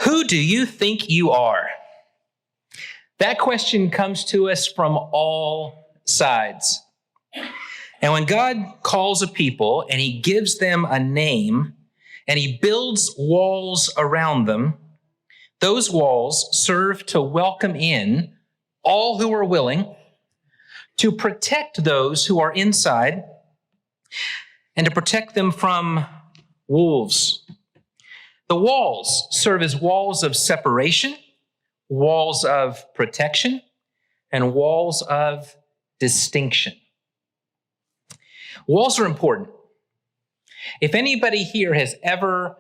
Who do you think you are? That question comes to us from all sides. And when God calls a people and he gives them a name and he builds walls around them, those walls serve to welcome in all who are willing, to protect those who are inside, and to protect them from wolves. The walls serve as walls of separation, walls of protection, and walls of distinction. Walls are important. If anybody here has ever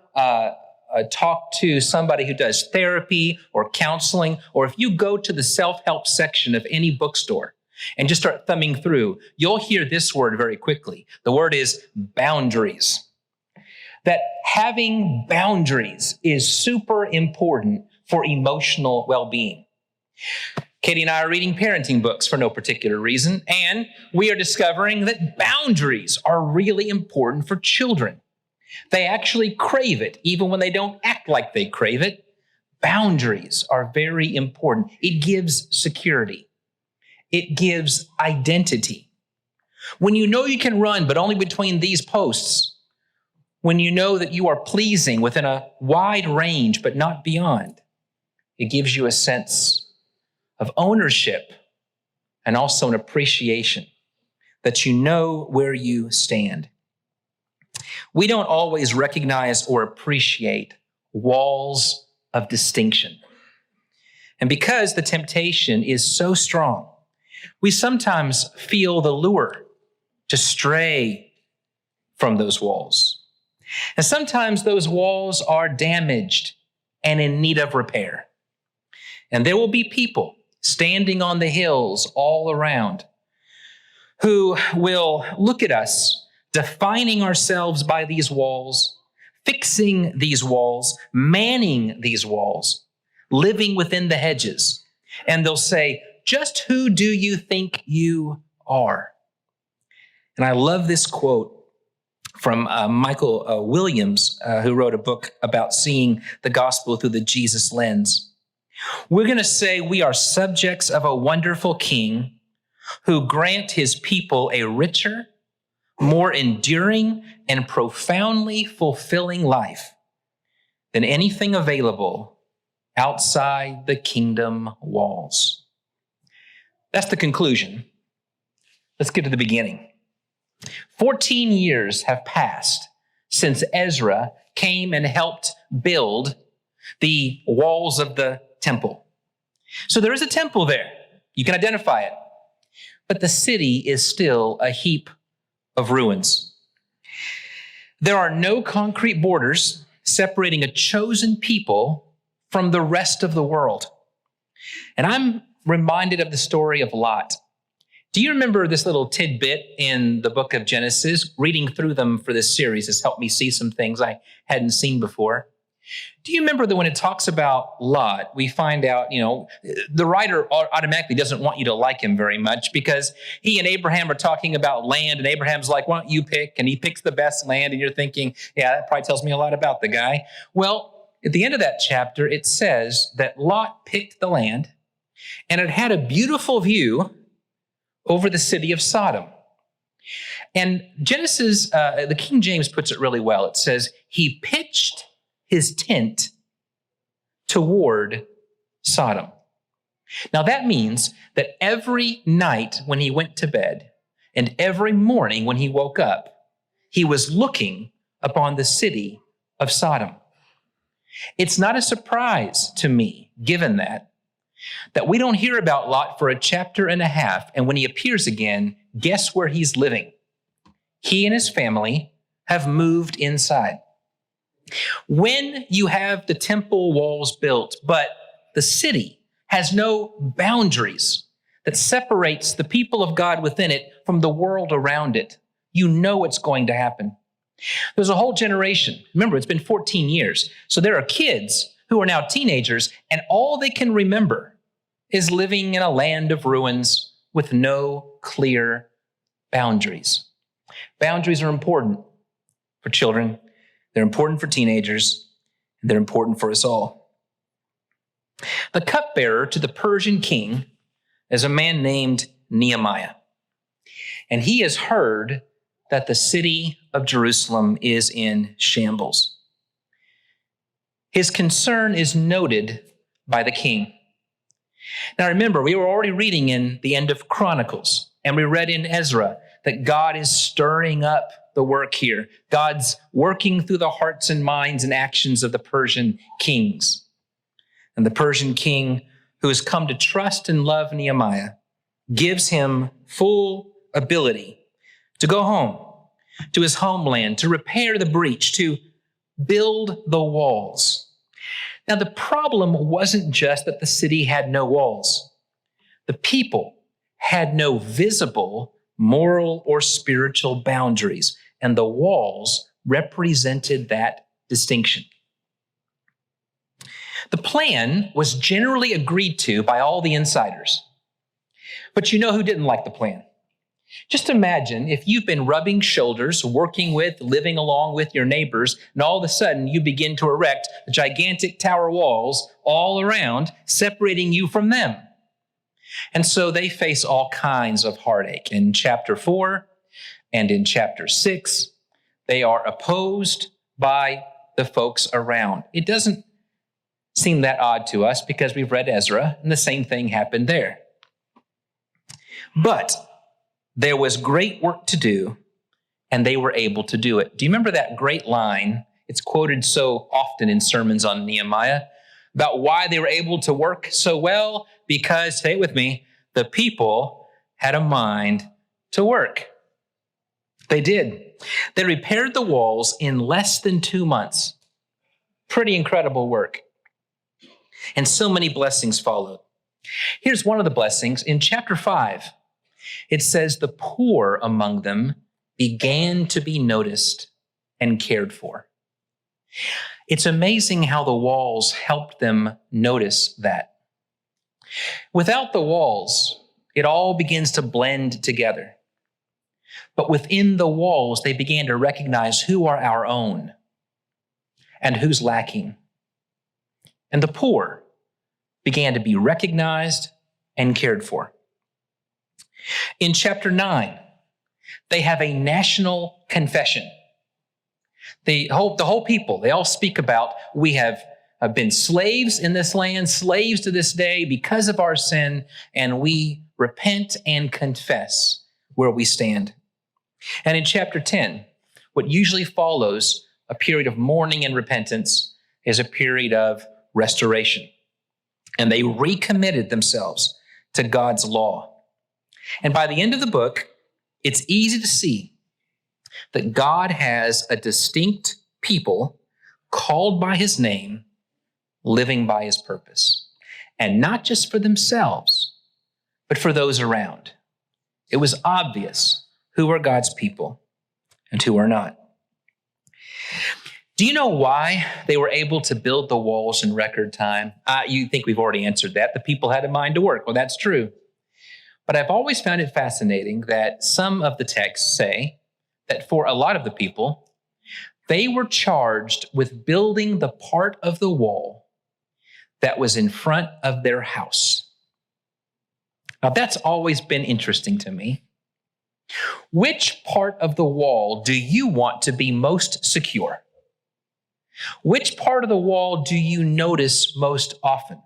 talked to somebody who does therapy or counseling, or if you go to the self-help section of any bookstore and just start thumbing through, you'll hear this word very quickly. The word is boundaries. That having boundaries is super important for emotional well-being. Katie and I are reading parenting books for no particular reason, and we are discovering that boundaries are really important for children. They actually crave it, even when they don't act like they crave it. Boundaries are very important. It gives security. It gives identity. When you know you can run, but only between these posts, when you know that you are pleasing within a wide range, but not beyond, it gives you a sense of ownership and also an appreciation that you know where you stand. We don't always recognize or appreciate walls of distinction. And because the temptation is so strong, we sometimes feel the lure to stray from those walls. And sometimes those walls are damaged and in need of repair. And there will be people standing on the hills all around who will look at us, defining ourselves by these walls, fixing these walls, manning these walls, living within the hedges. And they'll say, just who do you think you are? And I love this quote from Michael Williams, who wrote a book about seeing the gospel through the Jesus lens. We're going to say we are subjects of a wonderful king who grant his people a richer, more enduring, and profoundly fulfilling life than anything available outside the kingdom walls. That's the conclusion. Let's get to the beginning. 14 years have passed since Ezra came and helped build the walls of the temple. So there is a temple there. You can identify it. But the city is still a heap of ruins. There are no concrete borders separating a chosen people from the rest of the world. And I'm reminded of the story of Lot. Do you remember this little tidbit in the book of Genesis? Reading through them for this series has helped me see some things I hadn't seen before. Do you remember that when it talks about Lot, we find out, the writer automatically doesn't want you to like him very much because he and Abraham are talking about land, and Abraham's like, why don't you pick? And he picks the best land, and you're thinking, yeah, that probably tells me a lot about the guy. Well, at the end of that chapter, it says that Lot picked the land, and it had a beautiful view over the city of Sodom. And Genesis, the King James puts it really well. It says, he pitched his tent toward Sodom. Now that means that every night when he went to bed and every morning when he woke up, he was looking upon the city of Sodom. It's not a surprise to me, given that we don't hear about Lot for a chapter and a half, and when he appears again, guess where he's living? He and his family have moved inside. When you have the temple walls built, but the city has no boundaries that separates the people of God within it from the world around it, you know what's going to happen. There's a whole generation. Remember, it's been 14 years. So there are kids who are now teenagers, and all they can remember is living in a land of ruins with no clear boundaries. Boundaries are important for children. They're important for teenagers. They're important for us all. The cupbearer to the Persian king is a man named Nehemiah. And he has heard that the city of Jerusalem is in shambles. His concern is noted by the king. Now remember, we were already reading in the end of Chronicles, and we read in Ezra that God is stirring up the work here. God's working through the hearts and minds and actions of the Persian kings. And the Persian king, who has come to trust and love Nehemiah, gives him full ability to go home to his homeland, to repair the breach, to build the walls. Now, the problem wasn't just that the city had no walls. The people had no visible moral or spiritual boundaries, and the walls represented that distinction. The plan was generally agreed to by all the insiders. But you know who didn't like the plan? Just imagine if you've been rubbing shoulders, working with, living along with your neighbors, and all of a sudden you begin to erect gigantic tower walls all around, separating you from them. And so they face all kinds of heartache. In chapter 4 and in chapter 6, they are opposed by the folks around. It doesn't seem that odd to us because we've read Ezra, and the same thing happened there. But there was great work to do, and they were able to do it. Do you remember that great line? It's quoted so often in sermons on Nehemiah about why they were able to work so well, because, say it with me, the people had a mind to work. They did. They repaired the walls in less than 2 months. Pretty incredible work. And so many blessings followed. Here's one of the blessings in chapter 5. It says the poor among them began to be noticed and cared for. It's amazing how the walls helped them notice that. Without the walls, it all begins to blend together. But within the walls, they began to recognize who are our own and who's lacking. And the poor began to be recognized and cared for. In chapter 9, they have a national confession. The whole people, they all speak about, we have been slaves in this land, slaves to this day because of our sin, and we repent and confess where we stand. And in chapter 10, what usually follows a period of mourning and repentance is a period of restoration. And they recommitted themselves to God's law. And by the end of the book, it's easy to see that God has a distinct people called by his name, living by his purpose. And not just for themselves, but for those around. It was obvious who are God's people and who are not. Do you know why they were able to build the walls in record time? You think we've already answered that. The people had a mind to work. Well, that's true. But I've always found it fascinating that some of the texts say that for a lot of the people, they were charged with building the part of the wall that was in front of their house. Now, that's always been interesting to me. Which part of the wall do you want to be most secure? Which part of the wall do you notice most often?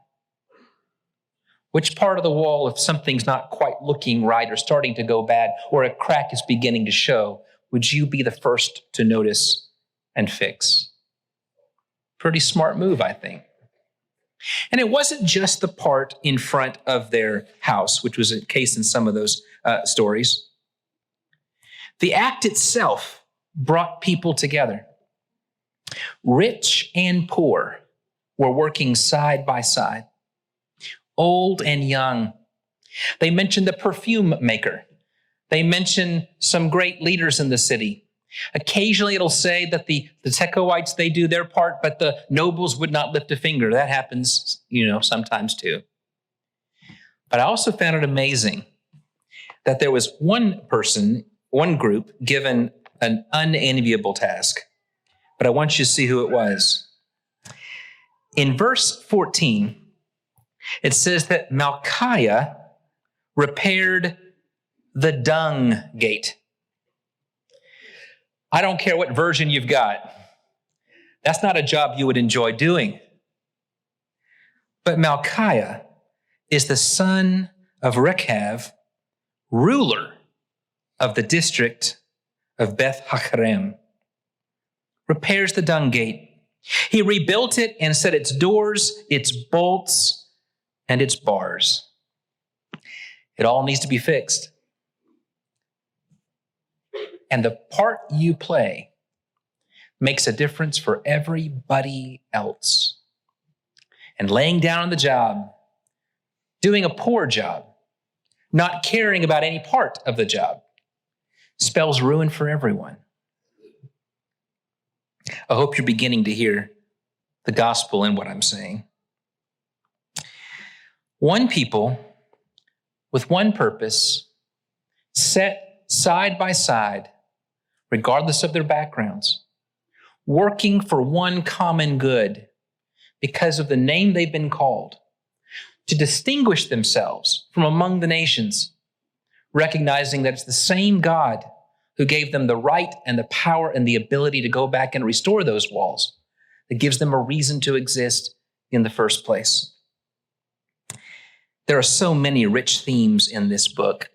Which part of the wall, if something's not quite looking right or starting to go bad or a crack is beginning to show, would you be the first to notice and fix? Pretty smart move, I think. And it wasn't just the part in front of their house, which was the case in some of those stories. The act itself brought people together. Rich and poor were working side by side. Old and young. They mentioned the perfume maker. They mention some great leaders in the city. Occasionally it'll say that the Tekoites, they do their part, but the nobles would not lift a finger. That happens, sometimes too. But I also found it amazing that there was one group given an unenviable task. But I want you to see who it was. In verse 14, It says that Malchiah repaired the dung gate. I don't care what version you've got. That's not a job you would enjoy doing. But Malchiah is the son of Rechab, ruler of the district of Beth Haccherem. Repairs the dung gate. He rebuilt it and set its doors, its bolts, and its bars. It all needs to be fixed. And the part you play makes a difference for everybody else. And laying down on the job, doing a poor job, not caring about any part of the job, spells ruin for everyone. I hope you're beginning to hear the gospel in what I'm saying. One people with one purpose, set side by side, regardless of their backgrounds, working for one common good because of the name they've been called, to distinguish themselves from among the nations, recognizing that it's the same God who gave them the right and the power and the ability to go back and restore those walls, that gives them a reason to exist in the first place. There are so many rich themes in this book,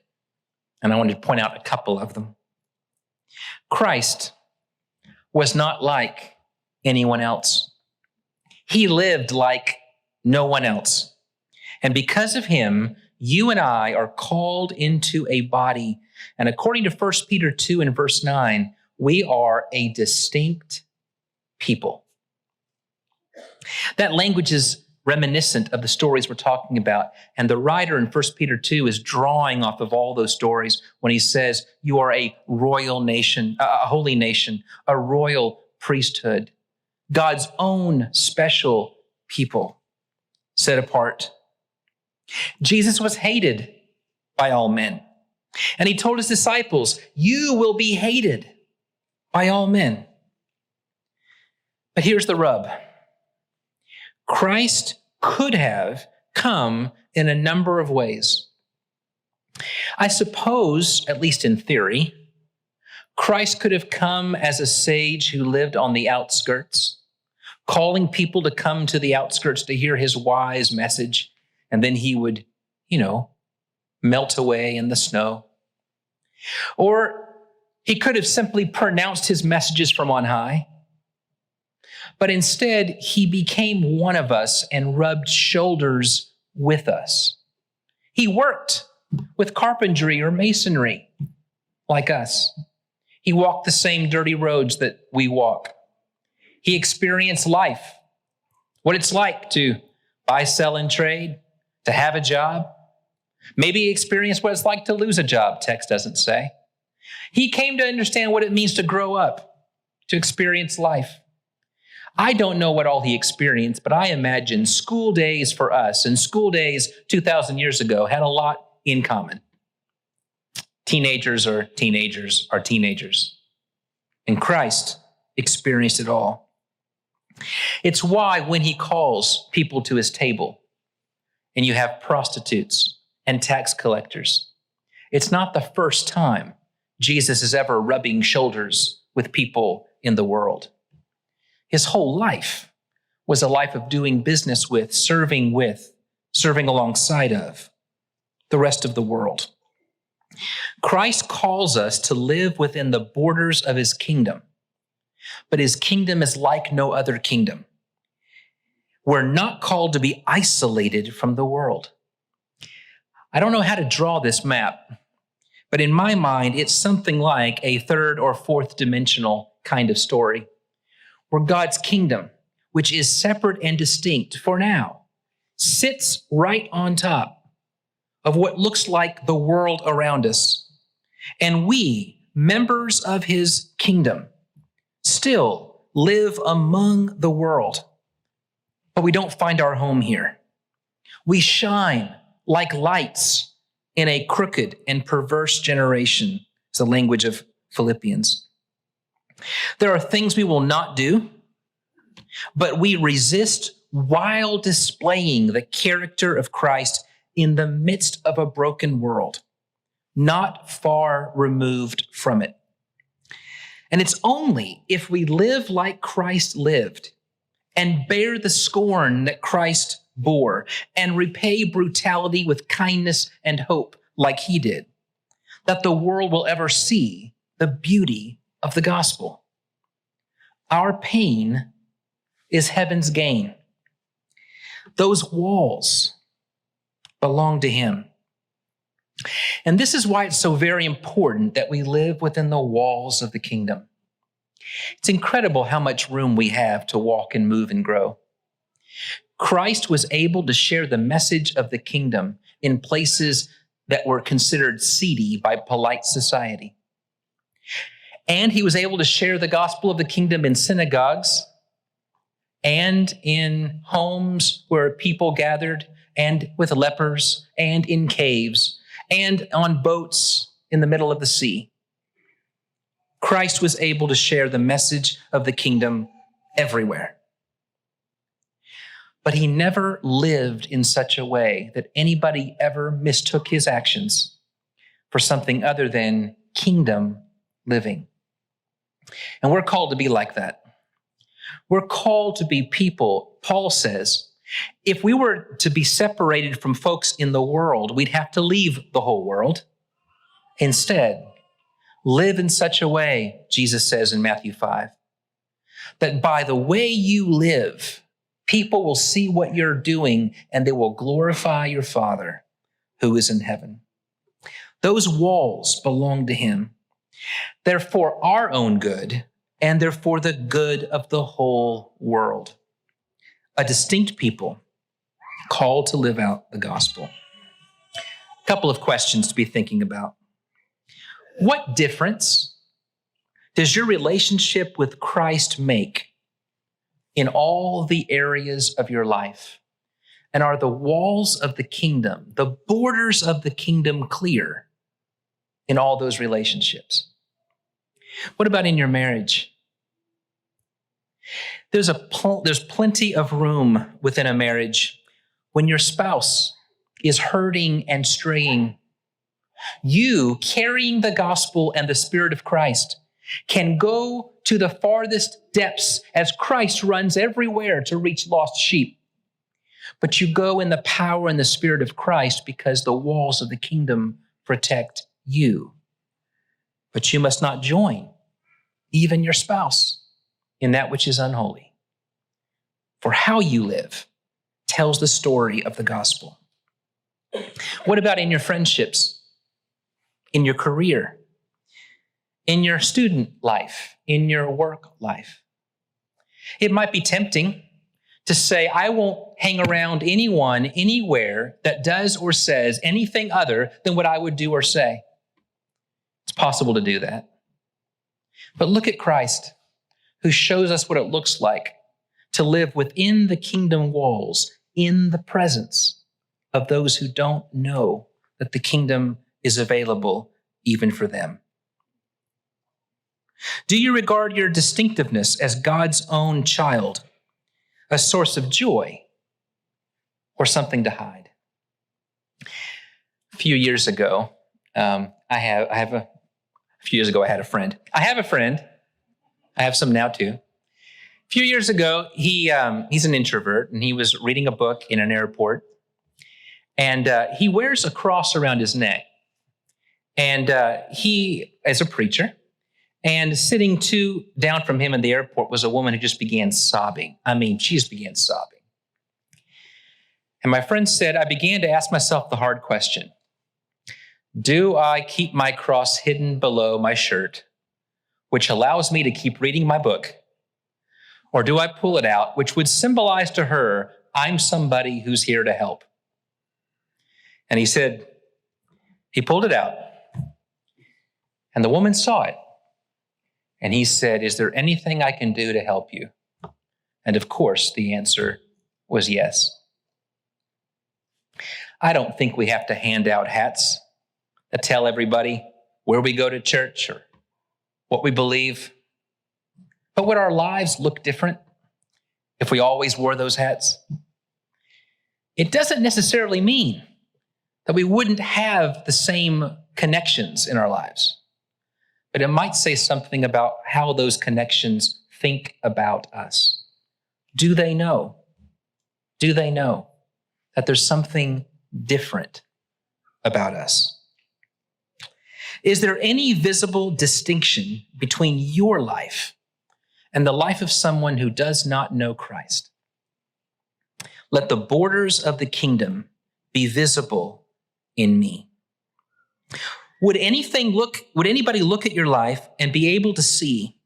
and I wanted to point out a couple of them. Christ was not like anyone else. He lived like no one else. And because of him, you and I are called into a body. And according to 1 Peter 2 and verse 9, we are a distinct people. That language is reminiscent of the stories we're talking about. And the writer in 1 Peter 2 is drawing off of all those stories when he says, you are a royal nation, a holy nation, a royal priesthood, God's own special people, set apart. Jesus was hated by all men. And he told his disciples, you will be hated by all men. But here's the rub. Christ could have come in a number of ways. I suppose, at least in theory, Christ could have come as a sage who lived on the outskirts, calling people to come to the outskirts to hear his wise message, and then he would, melt away in the snow. Or he could have simply pronounced his messages from on high. But instead, he became one of us and rubbed shoulders with us. He worked with carpentry or masonry like us. He walked the same dirty roads that we walk. He experienced life, what it's like to buy, sell, and trade, to have a job. Maybe he experienced what it's like to lose a job, text doesn't say. He came to understand what it means to grow up, to experience life. I don't know what all he experienced, but I imagine school days for us and school days 2,000 years ago had a lot in common. Teenagers are teenagers are teenagers. And Christ experienced it all. It's why when he calls people to his table, and you have prostitutes and tax collectors, it's not the first time Jesus is ever rubbing shoulders with people in the world. His whole life was a life of doing business with, serving alongside of the rest of the world. Christ calls us to live within the borders of his kingdom, but his kingdom is like no other kingdom. We're not called to be isolated from the world. I don't know how to draw this map, but in my mind, it's something like a third or fourth dimensional kind of story, where God's kingdom, which is separate and distinct for now, sits right on top of what looks like the world around us. And we, members of his kingdom, still live among the world, but we don't find our home here. We shine like lights in a crooked and perverse generation. It's the language of Philippians. There are things we will not do, but we resist while displaying the character of Christ in the midst of a broken world, not far removed from it. And it's only if we live like Christ lived and bear the scorn that Christ bore and repay brutality with kindness and hope like he did, that the world will ever see the beauty of the gospel. Our pain is heaven's gain. Those walls belong to him. And this is why it's so very important that we live within the walls of the kingdom. It's incredible how much room we have to walk and move and grow. Christ was able to share the message of the kingdom in places that were considered seedy by polite society. And he was able to share the gospel of the kingdom in synagogues and in homes where people gathered, and with lepers, and in caves, and on boats in the middle of the sea. Christ was able to share the message of the kingdom everywhere. But he never lived in such a way that anybody ever mistook his actions for something other than kingdom living. And we're called to be like that. We're called to be people, Paul says, if we were to be separated from folks in the world, we'd have to leave the whole world. Instead, live in such a way, Jesus says in Matthew 5, that by the way you live, people will see what you're doing and they will glorify your Father who is in heaven. Those walls belong to him. They're for our own good, and they're for the good of the whole world. A distinct people called to live out the gospel. A couple of questions to be thinking about. What difference does your relationship with Christ make in all the areas of your life? And are the walls of the kingdom, the borders of the kingdom, clear in all those relationships? What about in your marriage? There's plenty of room within a marriage when your spouse is hurting and straying. You, carrying the gospel and the Spirit of Christ, can go to the farthest depths as Christ runs everywhere to reach lost sheep. But you go in the power and the Spirit of Christ because the walls of the kingdom protect you. But you must not join even your spouse in that which is unholy. For how you live tells the story of the gospel. What about in your friendships, in your career, in your student life, in your work life? It might be tempting to say, I won't hang around anyone, anywhere that does or says anything other than what I would do or say. It's possible to do that. But look at Christ, who shows us what it looks like to live within the kingdom walls in the presence of those who don't know that the kingdom is available even for them. Do you regard your distinctiveness as God's own child, a source of joy, or something to hide? A few years ago, I had a friend. I have some now too. A few years ago, he's an introvert, and he was reading a book in an airport, and he wears a cross around his neck. And he is a preacher, and sitting down from him in the airport was a woman who just began sobbing. She just began sobbing. And my friend said, I began to ask myself the hard question. Do I keep my cross hidden below my shirt, which allows me to keep reading my book? Or do I pull it out, which would symbolize to her, I'm somebody who's here to help? And he said, he pulled it out. And the woman saw it. And he said, is there anything I can do to help you? And of course, the answer was yes. I don't think we have to hand out hats that tell everybody where we go to church or what we believe. But would our lives look different if we always wore those hats? It doesn't necessarily mean that we wouldn't have the same connections in our lives, but it might say something about how those connections think about us. Do they know? Do they know that there's something different about us? Is there any visible distinction between your life and the life of someone who does not know Christ? Let the borders of the kingdom be visible in me. Would anybody look at your life and be able to see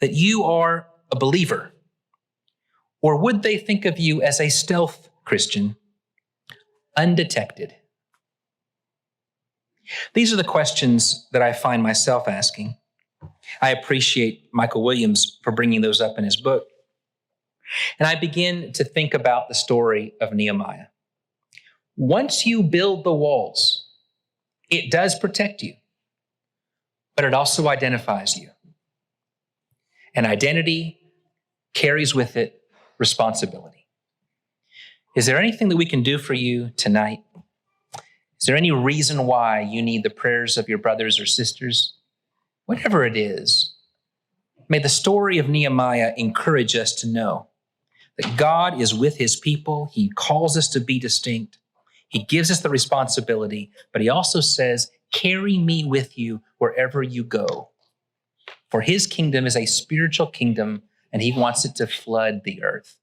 that you are a believer? Or would they think of you as a stealth Christian, undetected? These are the questions that I find myself asking. I appreciate Michael Williams for bringing those up in his book. And I begin to think about the story of Nehemiah. Once you build the walls, it does protect you, but it also identifies you. And identity carries with it responsibility. Is there anything that we can do for you tonight? Is there any reason why you need the prayers of your brothers or sisters? Whatever it is, may the story of Nehemiah encourage us to know that God is with his people. He calls us to be distinct. He gives us the responsibility, but he also says, carry me with you wherever you go. For his kingdom is a spiritual kingdom, and he wants it to flood the earth.